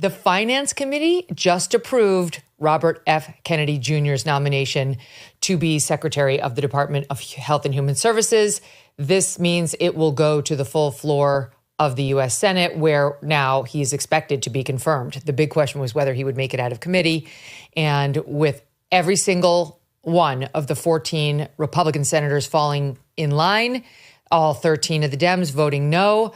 The Finance Committee just approved Robert F. Kennedy Jr.'s nomination to be Secretary of the Department of Health and Human Services. This means it will go to the full floor of the U.S. Senate, where now he is expected to be confirmed. The big question was whether he would make it out of committee. And with every single one of the 14 Republican senators falling in line, all 13 of the Dems voting no,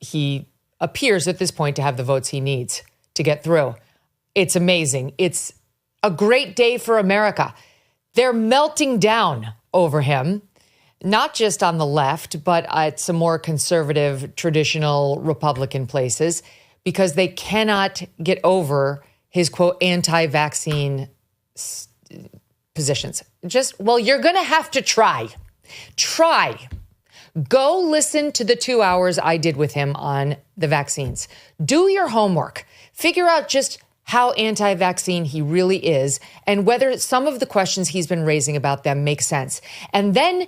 he appears at this point to have the votes he needs to get through. It's amazing. It's a great day for America. They're melting down over him, not just on the left, but at some more conservative, traditional Republican places, because they cannot get over his, quote, anti-vaccine positions. Well, you're going to have to try. Go listen to the 2 hours I did with him on the vaccines. Do your homework. Figure out just how anti-vaccine he really is and whether some of the questions he's been raising about them make sense. And then,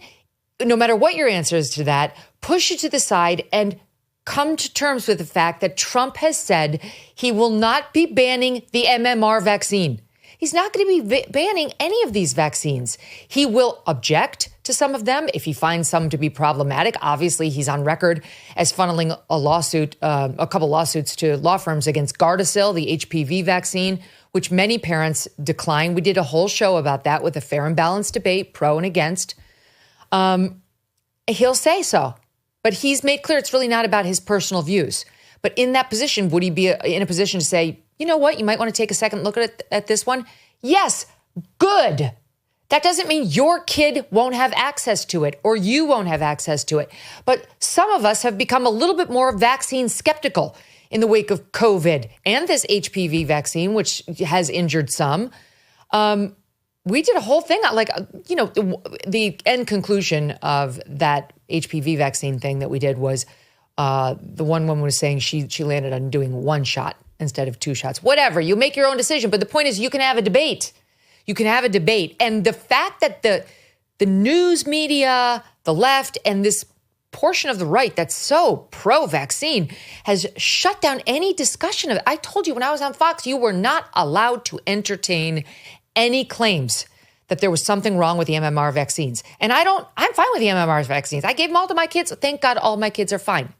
no matter what your answer is to that, push it to the side and come to terms with the fact that Trump has said he will not be banning the MMR vaccine. He's not going to be banning any of these vaccines. He will object to some of them if he finds some to be problematic. Obviously, he's on record as funneling a couple lawsuits to law firms against Gardasil, the HPV vaccine, which many parents decline. We did a whole show about that with a fair and balanced debate, pro and against. He'll say so, but he's made clear it's really not about his personal views. But in that position, would he be in a position to say, you know what, you might want to take a second look at this one? Yes, good. That doesn't mean your kid won't have access to it or you won't have access to it. But some of us have become a little bit more vaccine skeptical in the wake of COVID and this HPV vaccine, which has injured some. We did a whole thing, the end conclusion of that HPV vaccine thing that we did was the one woman was saying she landed on doing one shot instead of two shots. Whatever, you make your own decision. But the point is you can have a debate. You can have a debate. And the fact that the news media, the left, and this portion of the right that's so pro-vaccine has shut down any discussion of it. I told you when I was on Fox, you were not allowed to entertain any claims that there was something wrong with the MMR vaccines. And I'm fine with the MMR vaccines. I gave them all to my kids. Thank God all my kids are fine.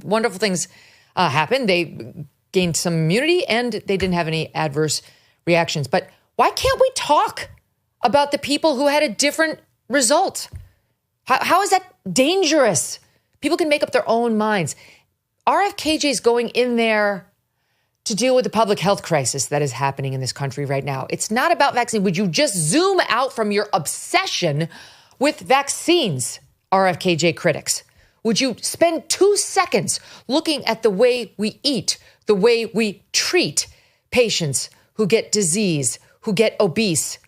Wonderful things happened. They gained some immunity and they didn't have any adverse reactions. But why can't we talk about the people who had a different result? How is that dangerous? People can make up their own minds. RFKJ is going in there to deal with the public health crisis that is happening in this country right now. It's not about vaccine. Would you just zoom out from your obsession with vaccines, RFKJ critics? Would you spend 2 seconds looking at the way we eat, the way we treat patients who get disease, who get obese,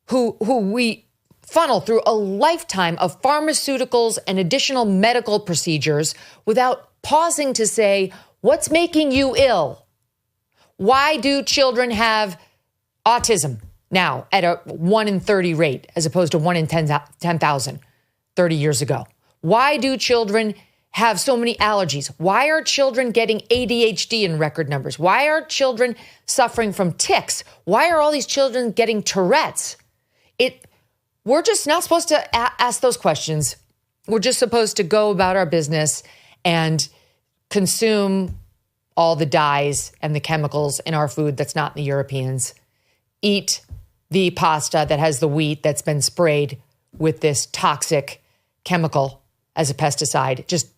who we funnel through a lifetime of pharmaceuticals and additional medical procedures without pausing to say, what's making you ill? Why do children have autism now at a 1 in 30 rate as opposed to 1 in 10,000 30 years ago? Why do children have so many allergies? Why are children getting ADHD in record numbers? Why are children suffering from tics? Why are all these children getting Tourette's? We're just not supposed to ask those questions. We're just supposed to go about our business and consume all the dyes and the chemicals in our food that's not in the Europeans. Eat the pasta that has the wheat that's been sprayed with this toxic chemical as a pesticide. Just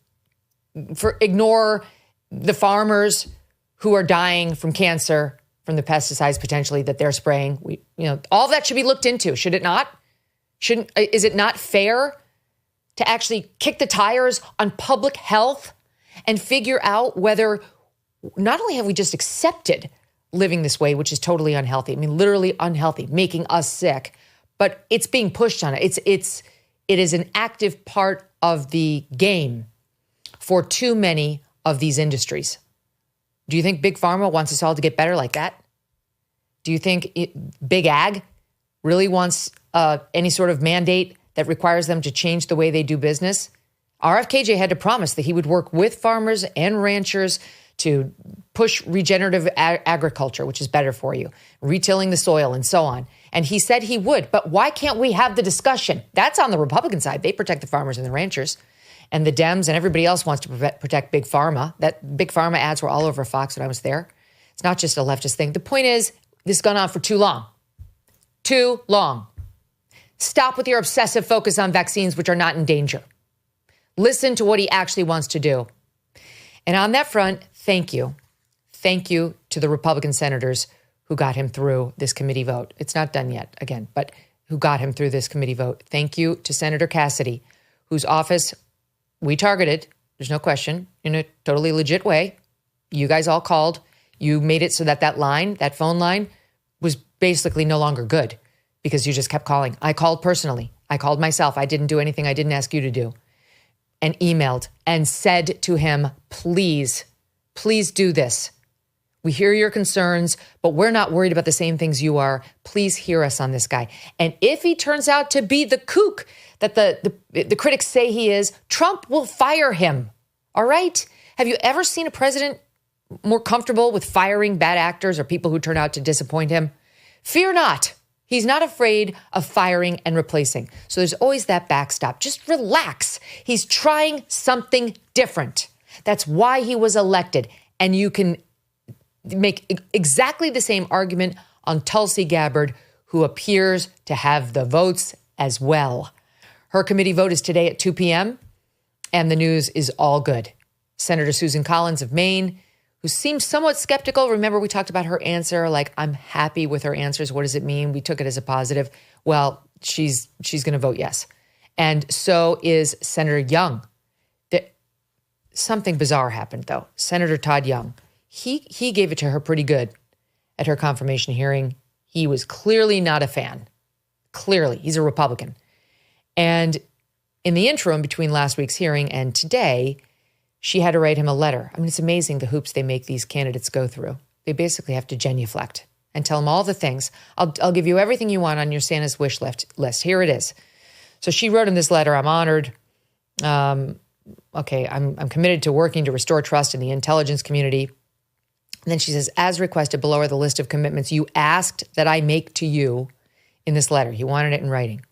ignore the farmers who are dying from cancer from the pesticides potentially that they're spraying. All that should be looked into, should it not? Is it not fair to actually kick the tires on public health and figure out whether not only have we just accepted living this way, which is totally unhealthy, literally unhealthy, making us sick, but it's being pushed on it. It is an active part of the game for too many of these industries. Do you think Big Pharma wants us all to get better like that? Do you think Big Ag really wants any sort of mandate that requires them to change the way they do business? RFKJ had to promise that he would work with farmers and ranchers to push regenerative agriculture, which is better for you, retilling the soil and so on. And he said he would. But why can't we have the discussion? That's on the Republican side. They protect the farmers and the ranchers. And the Dems and everybody else wants to protect Big Pharma. That Big Pharma ads were all over Fox when I was there. It's not just a leftist thing. The point is, this has gone on for too long. Too long. Stop with your obsessive focus on vaccines, which are not in danger. Listen to what he actually wants to do. And on that front, thank you. Thank you to the Republican senators who got him through this committee vote. It's not done yet, again, but who got him through this committee vote. Thank you to Senator Cassidy, whose office we targeted, there's no question, in a totally legit way. You guys all called. You made it so that that phone line, was basically no longer good because you just kept calling. I called personally. I called myself. I didn't do anything I didn't ask you to do. And emailed and said to him, please do this. We hear your concerns, but we're not worried about the same things you are. Please hear us on this guy. And if he turns out to be the kook that the critics say he is, Trump will fire him. All right? Have you ever seen a president more comfortable with firing bad actors or people who turn out to disappoint him? Fear not. He's not afraid of firing and replacing. So there's always that backstop. Just relax. He's trying something different. That's why he was elected. And you can make exactly the same argument on Tulsi Gabbard, who appears to have the votes as well. Her committee vote is today at 2 p.m., and the news is all good. Senator Susan Collins of Maine, who seemed somewhat skeptical. Remember, we talked about her answer, like, I'm happy with her answers. What does it mean? We took it as a positive. Well, she's going to vote yes. And so is Senator Young. Something bizarre happened, though. Senator Todd Young, he gave it to her pretty good at her confirmation hearing. He was clearly not a fan. Clearly. He's a Republican. And in the interim between last week's hearing and today, she had to write him a letter. I mean, it's amazing the hoops they make these candidates go through. They basically have to genuflect and tell him all the things. I'll give you everything you want on your Santa's wish list. Here it is. So she wrote him this letter. I'm honored. Okay, I'm committed to working to restore trust in the intelligence community. And then she says, as requested, below are the list of commitments you asked that I make to you in this letter. He wanted it in writing.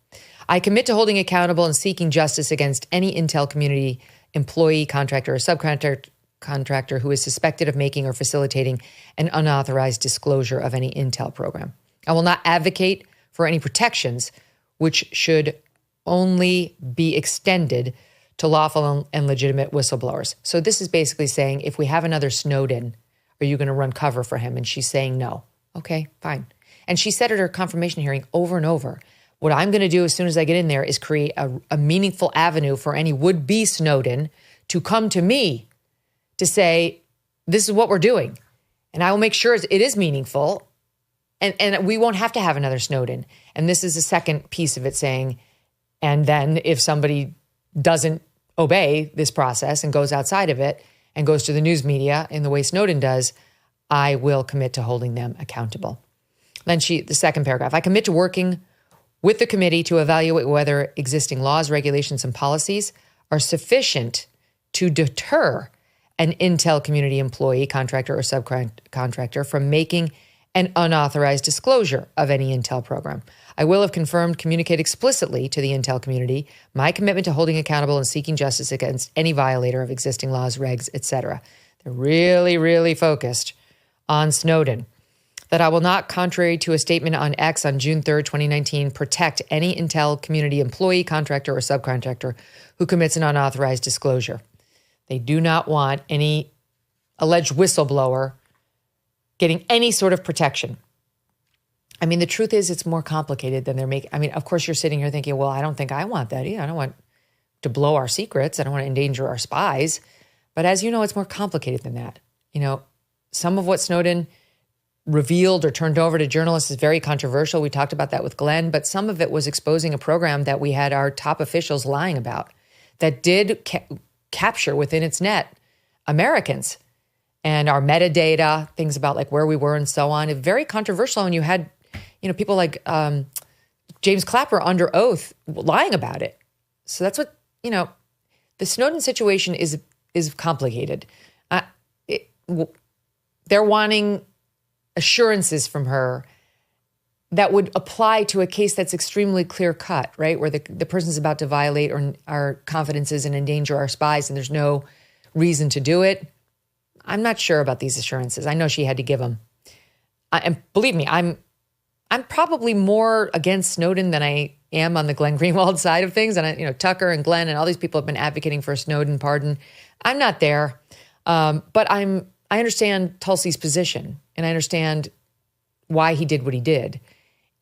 I commit to holding accountable and seeking justice against any intel community employee, contractor, or subcontractor who is suspected of making or facilitating an unauthorized disclosure of any intel program. I will not advocate for any protections which should only be extended to lawful and legitimate whistleblowers. So this is basically saying, if we have another Snowden, are you going to run cover for him? And she's saying no. Okay, fine. And she said at her confirmation hearing over and over, what I'm going to do as soon as I get in there is create a meaningful avenue for any would-be Snowden to come to me to say, this is what we're doing. And I will make sure it is meaningful and we won't have to have another Snowden. And this is the second piece of it saying, and then if somebody doesn't obey this process and goes outside of it and goes to the news media in the way Snowden does, I will commit to holding them accountable. Then the second paragraph, I commit to working with the committee to evaluate whether existing laws, regulations, and policies are sufficient to deter an intel community employee, contractor, or subcontractor from making an unauthorized disclosure of any intel program. I will have confirmed, communicate explicitly to the intel community my commitment to holding accountable and seeking justice against any violator of existing laws, regs, etc. They're really, really focused on Snowden. That I will not, contrary to a statement on X on June 3rd, 2019, protect any intel community employee, contractor, or subcontractor who commits an unauthorized disclosure. They do not want any alleged whistleblower getting any sort of protection. I mean, the truth is it's more complicated than they're making. I mean, of course, you're sitting here thinking, well, I don't think I want that either. I don't want to blow our secrets. I don't want to endanger our spies. But as you know, it's more complicated than that. You know, some of what Snowden revealed or turned over to journalists is very controversial. We talked about that with Glenn, but some of it was exposing a program that we had our top officials lying about that did capture within its net Americans and our metadata, things about like where we were and so on. It's very controversial. And you had, you know, people like James Clapper under oath lying about it. So that's what, you know, the Snowden situation is complicated. they're wanting assurances from her that would apply to a case that's extremely clear cut, right? Where the person's about to violate our confidences and endanger our spies, and there's no reason to do it. I'm not sure about these assurances. I know she had to give them. And believe me, I'm probably more against Snowden than I am on the Glenn Greenwald side of things. And Tucker and Glenn and all these people have been advocating for a Snowden pardon. I'm not there, but I understand Tulsi's position, and I understand why he did what he did.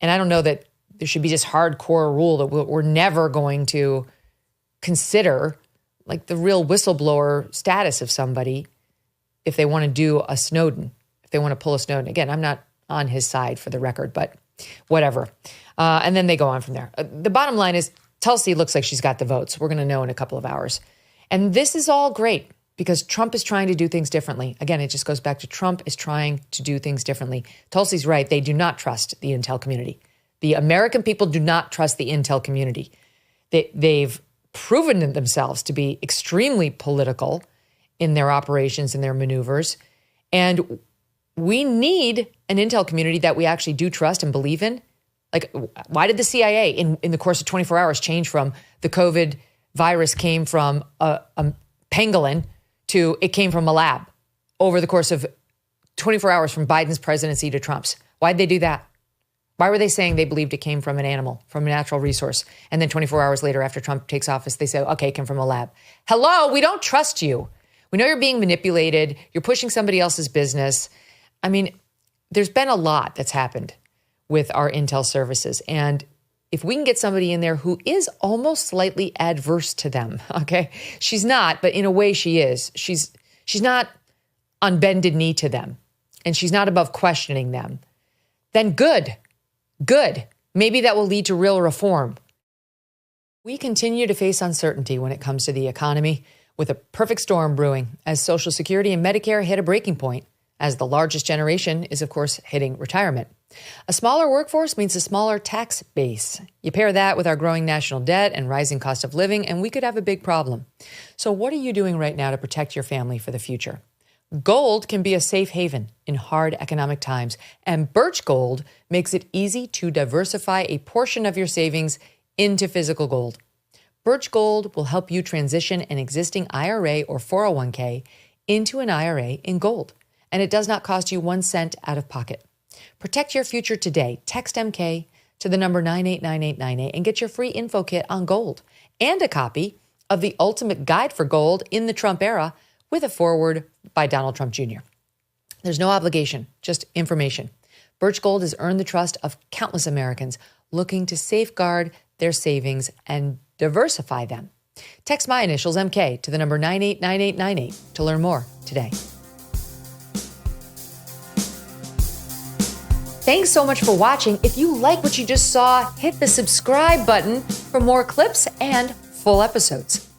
And I don't know that there should be this hardcore rule that we're never going to consider like the real whistleblower status of somebody if they want to do a Snowden, if they want to pull a Snowden. Again, I'm not on his side for the record, but whatever. And then they go on from there. The bottom line is Tulsi looks like she's got the votes. We're going to know in a couple of hours. And this is all great because Trump is trying to do things differently. Again, it just goes back to Trump is trying to do things differently. Tulsi's right. They do not trust the intel community. The American people do not trust the intel community. They've proven themselves to be extremely political in their operations and their maneuvers. And we need an intel community that we actually do trust and believe in. Like, why did the CIA in the course of 24 hours change from the COVID virus came from a pangolin to it came from a lab over the course of 24 hours from Biden's presidency to Trump's? Why'd they do that? Why were they saying they believed it came from an animal, from a natural resource? And then 24 hours later, after Trump takes office, they say, okay, it came from a lab. Hello, we don't trust you. We know you're being manipulated. You're pushing somebody else's business. I mean, there's been a lot that's happened with our intel services. And if we can get somebody in there who is almost slightly adverse to them, okay? She's not, but in a way she is. She's not on bended knee to them. And she's not above questioning them. Then good. Maybe that will lead to real reform. We continue to face uncertainty when it comes to the economy, with a perfect storm brewing as Social Security and Medicare hit a breaking point, as the largest generation is, of course, hitting retirement. A smaller workforce means a smaller tax base. You pair that with our growing national debt and rising cost of living, and we could have a big problem. So what are you doing right now to protect your family for the future? Gold can be a safe haven in hard economic times, and Birch Gold makes it easy to diversify a portion of your savings into physical gold. Birch Gold will help you transition an existing IRA or 401k into an IRA in gold, and it does not cost you 1 cent out of pocket. Protect your future today. Text MK to the number 989898 and get your free info kit on gold and a copy of the Ultimate Guide for Gold in the Trump Era with a foreword by Donald Trump Jr. There's no obligation, just information. Birch Gold has earned the trust of countless Americans looking to safeguard their savings and diversify them. Text my initials, MK, to the number 989898 to learn more today. Thanks so much for watching. If you like what you just saw, hit the subscribe button for more clips and full episodes.